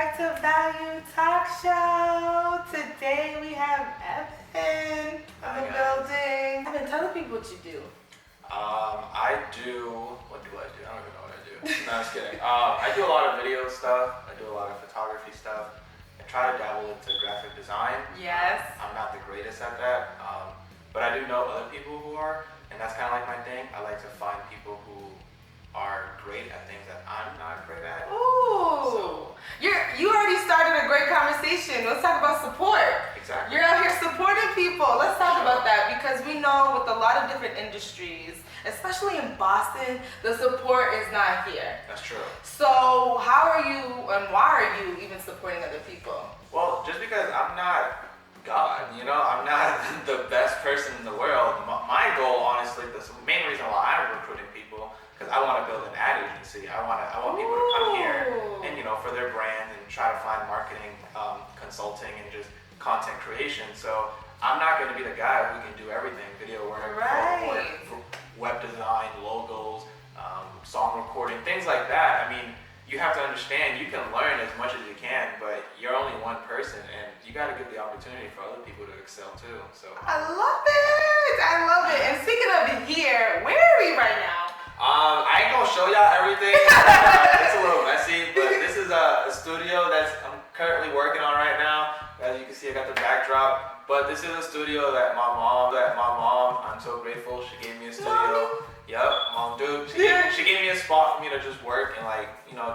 back to Valuetalkshow. Today we have Evyn in the building. Evyn, tell the people what you do. What do I do? I don't even know what I do. No, I'm just kidding. I do a lot of video stuff. I do a lot of photography stuff. I try to dabble into graphic design. Yes. I'm not the greatest at that, but I do know other people who are, and that's kind of like my thing. I like to find people who are great at things that I'm not great at. Ooh. So, you already started a great conversation. Let's talk about support. exactly. You're out here supporting people. Let's talk about that, because we know with a lot of different industries, especially in Boston, the support is not here. That's true. So how are you and why are you even supporting other people? Well, just because I'm not God, I'm not the best person in the world. My goal, honestly, the main reason why I'm recruiting people, because I want to build an ad agency. I want people to come here and for their brand and try to find marketing, consulting, and just content creation. So I'm not going to be the guy who can do everything: video work, photo work, web design, logos, song recording, things like that. I mean, you have to understand, you can learn as much as you can, but you're only one person, and you got to give the opportunity for other people to excel too. So I love it. I love it. And speaking of it here, where are we right now? I ain't gonna show y'all everything. It's a little messy, but this is a studio that I'm currently working on right now. As you can see, I got the backdrop, but this is a studio that my mom, I'm so grateful, she gave me a studio. Mommy. Yep, mom, dude. She gave me a spot for me to just work and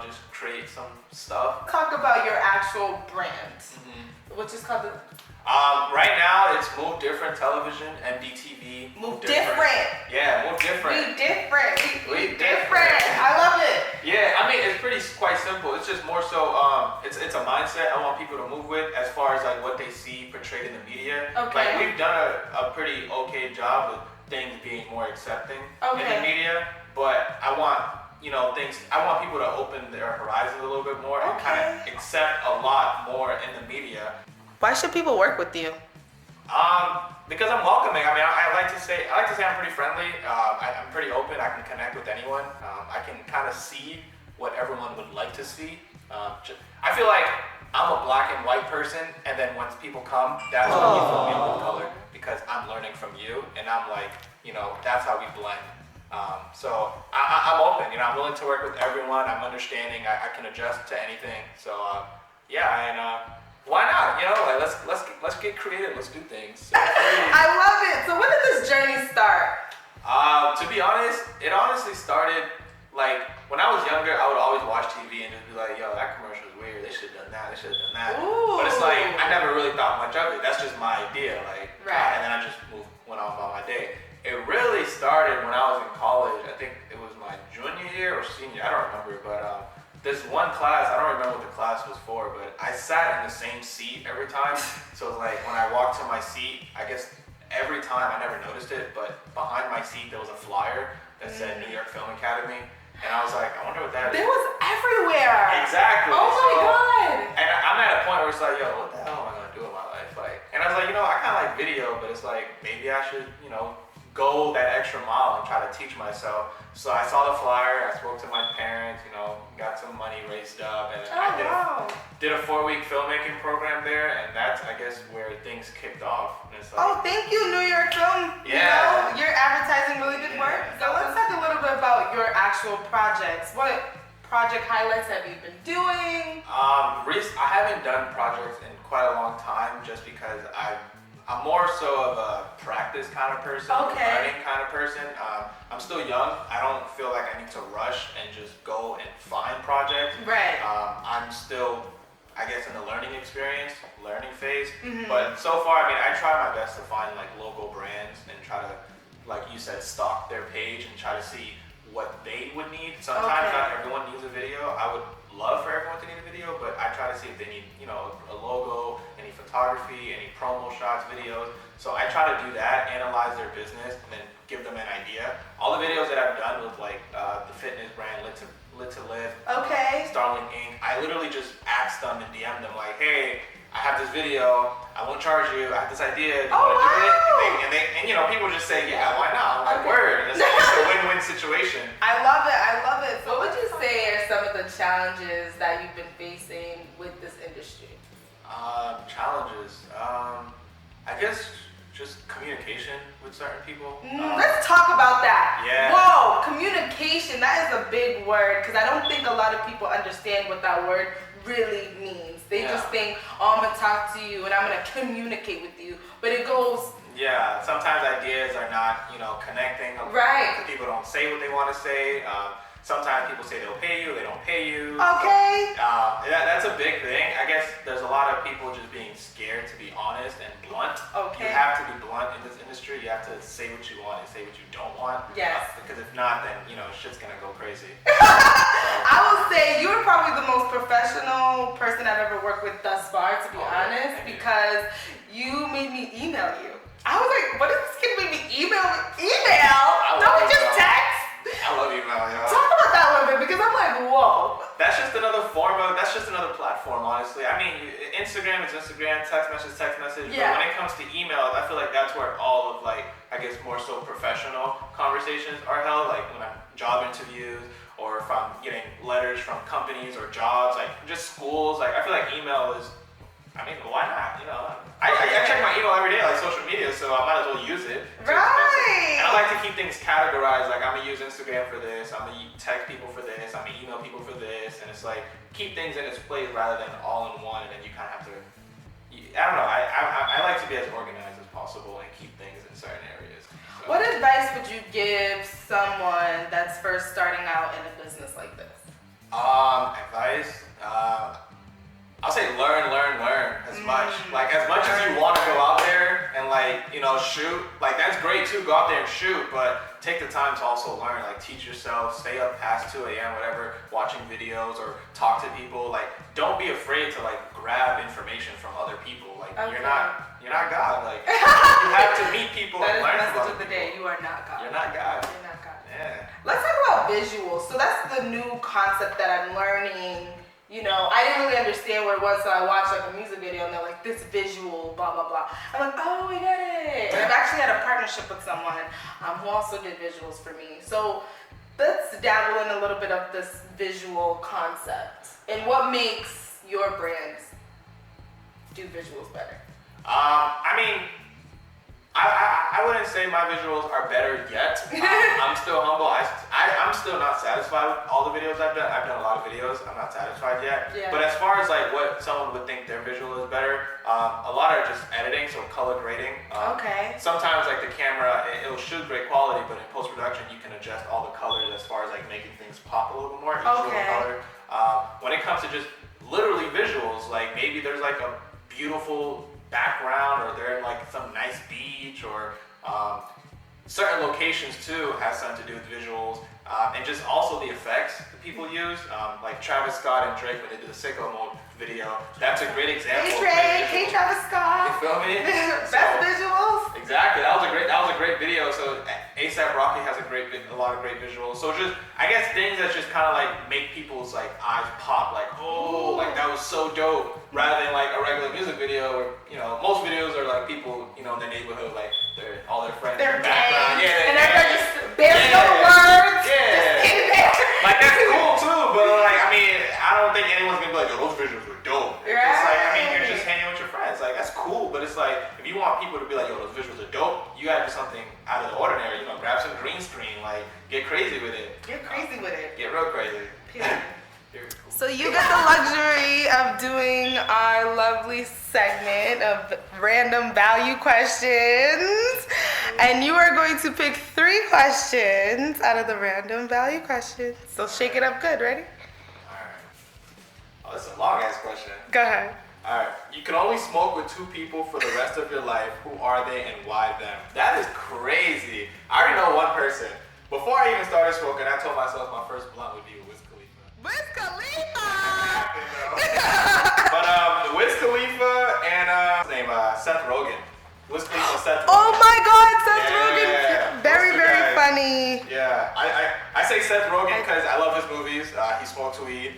just create some stuff. Talk about your actual brand, which is called the Right now it's Move Different Television, MDTV. Move Different. Yeah, Move Different. We different. We different. I love it. Yeah, I mean, it's quite simple. It's just more so, it's a mindset I want people to move with as far as what they see portrayed in the media. Okay. We've done a pretty okay job with things being more accepting in the media, but I want I want people to open their horizons a little bit more and kind of accept a lot more in the media. Why should people work with you? Because I'm welcoming. I mean, I like to say I'm pretty friendly. I'm pretty open. I can connect with anyone. I can kind of see what everyone would like to see. I feel like I'm a black and white person, and then once people come, that's when you feel me with color, because I'm learning from you, and I'm like, that's how we blend. So I'm open. I'm willing to work with everyone. I'm understanding. I can adjust to anything. So yeah, and why not? Let's get creative. Let's do things. So, I love it. So when did this journey start? To be honest, it honestly started when I was younger. I would always watch TV and just be like, "Yo, that commercial is weird. They should have done that. They should have done that." Ooh. But it's I never really thought much of it. That's just my idea. Right. And then I just went on about my day. It really started when I was in college. I think it was my junior year or senior. I don't remember, but this one class, I don't remember what the class was for, but I sat in the same seat every time. So when I walked to my seat, I guess every time I never noticed it, but behind my seat there was a flyer that said New York Film Academy. And I was like, I wonder what that is. It was everywhere. Exactly. Oh my God. And I'm at a point where it's yo, what the hell am I gonna do with my life? And I was like, I kind of like video, but it's maybe I should, go that extra mile and try to teach myself. So I saw the flyer, I spoke to my parents, got some money raised up, and I did a 4-week filmmaking program there, and that's, I guess, where things kicked off. And it's thank you, New York Film. Yeah. You're advertising really good work. So let's talk a little bit about your actual projects. What project highlights have you been doing? I haven't done projects in quite a long time, just because I'm more so of a practice kind of person, learning kind of person. I'm still young. I don't feel like I need to rush and just go and find projects. Right. I'm still, I guess, in the learning phase. But so far, I try my best to find local brands and try to, like you said, stalk their page and try to see what they would need. Sometimes not everyone needs a video. I would love for everyone to need a video, but I try to see if they need, a logo, any photography, any promo shots, videos. So I try to do that, analyze their business, and then give them an idea. All the videos that I've done with the fitness brand Lit to Live, Starling Inc. I literally just asked them and DM'd them hey, I have this video, I won't charge you, I have this idea, do you want to do it? And people just say, yeah, why not? I'm word. And it's a win-win situation. I love it. So what would you say are some of the challenges that you've been facing with the industry? Challenges. I guess just communication with certain people. Let's talk about that. Yeah. Whoa, communication, that is a big word because I don't think a lot of people understand what that word really means. They just think, oh, I'm going to talk to you and I'm going to communicate with you. But it goes... Yeah, sometimes ideas are not, connecting. Right. People don't say what they want to say. Sometimes people say they'll pay you, they don't pay you. Okay. So, that's a big thing. I guess there's a lot of people just being scared to be honest and blunt. Okay. You have to be blunt in this industry. You have to say what you want and say what you don't want. Yes. Because if not, then, shit's going to go crazy. I will say you're probably the most professional person I've ever worked with thus far, to be honest, because you made me email you. I was like, what is this kid made me email? Don't we just text? I love email, yo. Talk about that a little bit because I'm like, whoa. That's just another platform, honestly. I mean, Instagram is Instagram, text message. Yeah. But when it comes to email, I feel like that's where all of more so professional conversations are held. Like when I'm job interviews or if I'm getting letters from companies or jobs, like just schools. Like I feel like email is, why not? I check my email every day, like social media, so I might as well use it. Right. And I like to keep things categorized. Like I'm gonna use Instagram for this. I'm gonna text people for this. I'm gonna email people for this. And it's like keep things in its place rather than all in one. And then you kind of have to. I don't know. I like to be as organized as possible and keep things in certain areas. So. What advice would you give someone that's first starting out in a business like this? Advice. I'll say learn as much. Like as much as you want to go out there and shoot, like that's great too, go out there and shoot, but take the time to also learn, like teach yourself, stay up past 2 a.m. whatever, watching videos or talk to people. Like don't be afraid to grab information from other people. Like you're not God. Like you have to meet people and learn from other people. That is the message of the day. You are not God. You're not God. You're not God. Yeah. Let's talk about visuals. So that's the new concept that I'm learning. I didn't really understand what it was, so I watched a music video and they're like, this visual, blah, blah, blah. I'm like, oh, I get it. And I've actually had a partnership with someone who also did visuals for me. So let's dabble in a little bit of this visual concept and what makes your brands do visuals better. I wouldn't say my visuals are better yet. I'm still humble. I'm still not satisfied with all the videos I've done. I've done a lot of videos. I'm not satisfied yet. Yeah. But as far as what someone would think their visual is better, a lot are just editing, so color grading. Okay. Sometimes the camera, it'll shoot great quality, but in post-production you can adjust all the colors as far as making things pop a little bit more. Okay. Color. When it comes to just literally visuals, maybe there's a beautiful background or they're in some nice beach or certain locations too has something to do with visuals and just also the effects that people use like Travis Scott and Drake when they did the Sicko Mode video. That's a great example. Hey Drake, hey Travis Scott. You feel me? Best visuals. Exactly. That was a great video. So ASAP Rocky has a lot of great visuals. So just I guess things that just kind of make people's eyes pop, that was so dope, rather than a regular music video where most videos are people in their neighborhood they're all their friends. They're background. gay. Yeah, and they're just barely no words. Yeah. Just in there. That's cool too, but I don't think anyone's gonna be like, yo, those visuals were dope. Right. It's you're just hanging with your friends. That's cool, but it's if you want people to be like, yo, those visuals are dope, you gotta do something out of the ordinary. Grab some green screen, get crazy with it. Get crazy with it. Get real crazy. So you get the luxury of doing our lovely segment of random value questions. And you are going to pick 3 questions out of the random value questions. So shake it up good. Ready? Alright. Oh, that's a long ass question. Go ahead. Alright. You can only smoke with 2 people for the rest of your life. Who are they and why them? That is crazy. I already know one person. Before I even started smoking, I told myself my first blunt would be with Wiz Khalifa. Wiz Khalifa! But Wiz Khalifa and his name Seth Rogen. Wiz Khalifa and Seth Rogen. Oh my God, Seth Rogen! Yeah. Very funny. Yeah, I say Seth Rogen because I love his movies. He smokes weed.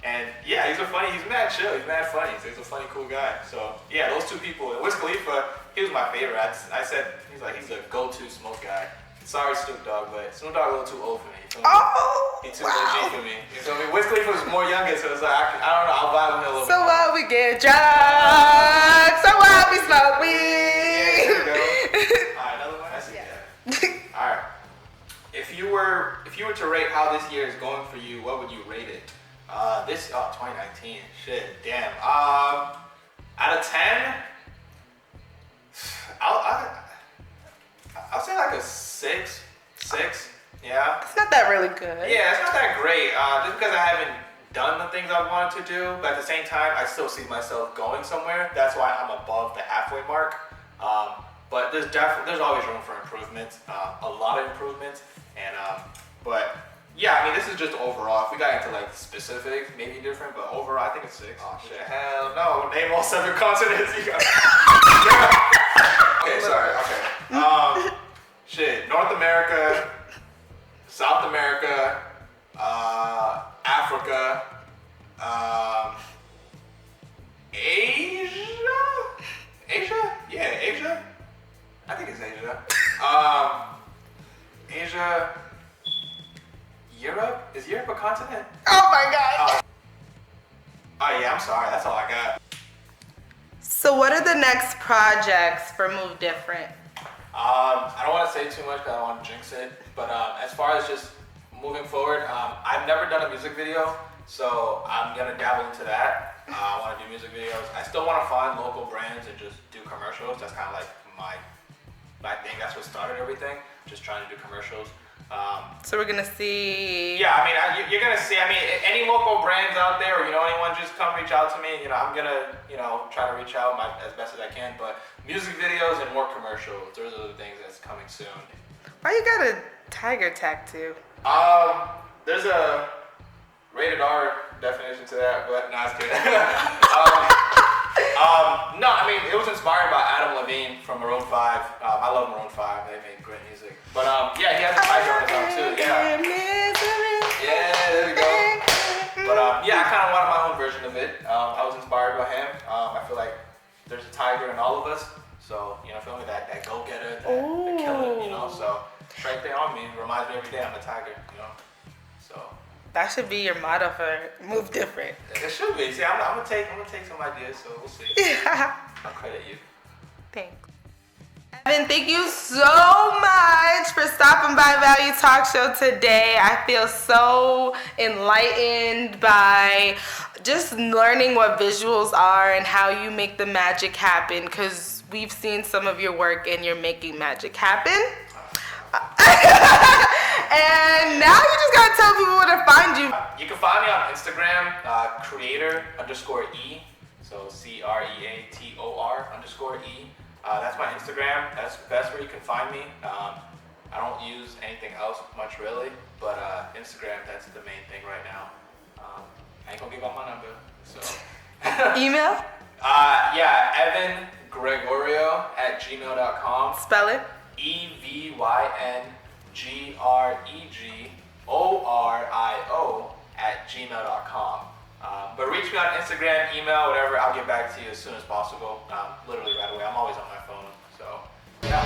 And yeah, he's mad chill, he's mad funny. He's a funny, cool guy. So yeah, those 2 people. And Wiz Khalifa, he was my favorite. I said he's the go-to smoke guy. Sorry, Snoop Dogg, but Snoop Dogg a little too old for me. You feel me? Oh, He's too OG for me. You feel me? Wiz Khalifa was more younger, so it's like I don't know. I'll vibe with him a little so bit. what? We get drunk. So what? We smoke Yeah, weed. there we go. All right, another one. I see that. All right. If you were to rate how this year is going for you, what would you rate it? 2019. Shit, damn. Out of 10, I'll say like a 6. Yeah. It's not that really good. Yeah, it's not that great. Just because I haven't done the things I wanted to do, but at the same time, I still see myself going somewhere. That's why I'm above the halfway mark. But there's always room for improvement, a lot of improvement, and but yeah, I mean this is just overall. If we got into like specifics, maybe different, but overall I think it's 6. Oh shit, hell no! Name all 7 continents. You got. Okay, sorry. Okay. Shit, North America, South America, Africa, Asia? Yeah, Asia? I think it's Asia. Asia, Europe? Is Europe a continent? Oh my god. Oh yeah, I'm sorry, that's all I got. So what are the next projects for Move Different? I don't want to say too much because I don't want to jinx it, but as far as just moving forward, I've never done a music video, so I'm gonna dabble into that. I want to do music videos. I still want to find local brands and just do commercials. That's kind of like my thing. That's what started everything. Just trying to do commercials. So we're gonna see. Yeah, I mean, you're gonna see. I mean, any local brands out there, or anyone, just come reach out to me. I'm gonna, try to reach out as best as I can. But music videos and more commercials. Those are the things that's coming soon. Why you got a tiger tattoo? There's a rated R definition to that, but no, I was kidding. No, I mean, it was inspired by Adam Levine from Maroon 5. I love Maroon 5. They make great music. But yeah, he has a tiger on his arm too. Yeah. Yeah, there we go. But yeah, I kind of wanted my own version of it. I was inspired by him. I feel like there's a tiger in all of us. So, feel me? That go-getter, the killer, So, it's right there on me. It reminds me every day I'm a tiger, So. That should be your motto for Move Different. It should be. See, I'm gonna take some ideas, so we'll see. I'll credit you. Thanks. Evyn, thank you so much for stopping by Value Talk Show today. I feel so enlightened by just learning what visuals are and how you make the magic happen, because we've seen some of your work and you're making magic happen. And now you just gotta tell people where to find you. You can find me on Instagram, creator_E, so CREATOR_E. That's my Instagram. That's where you can find me. I don't use anything else much really, but Instagram, that's the main thing right now. I ain't gonna give out my number, so. Email? Yeah, Evyn Gregorio @gmail.com. Spell it. EVYNGREGORIO @gmail.com. But reach me on Instagram, email, whatever. I'll get back to you as soon as possible. Literally right away. I'm always on my phone. So, yeah.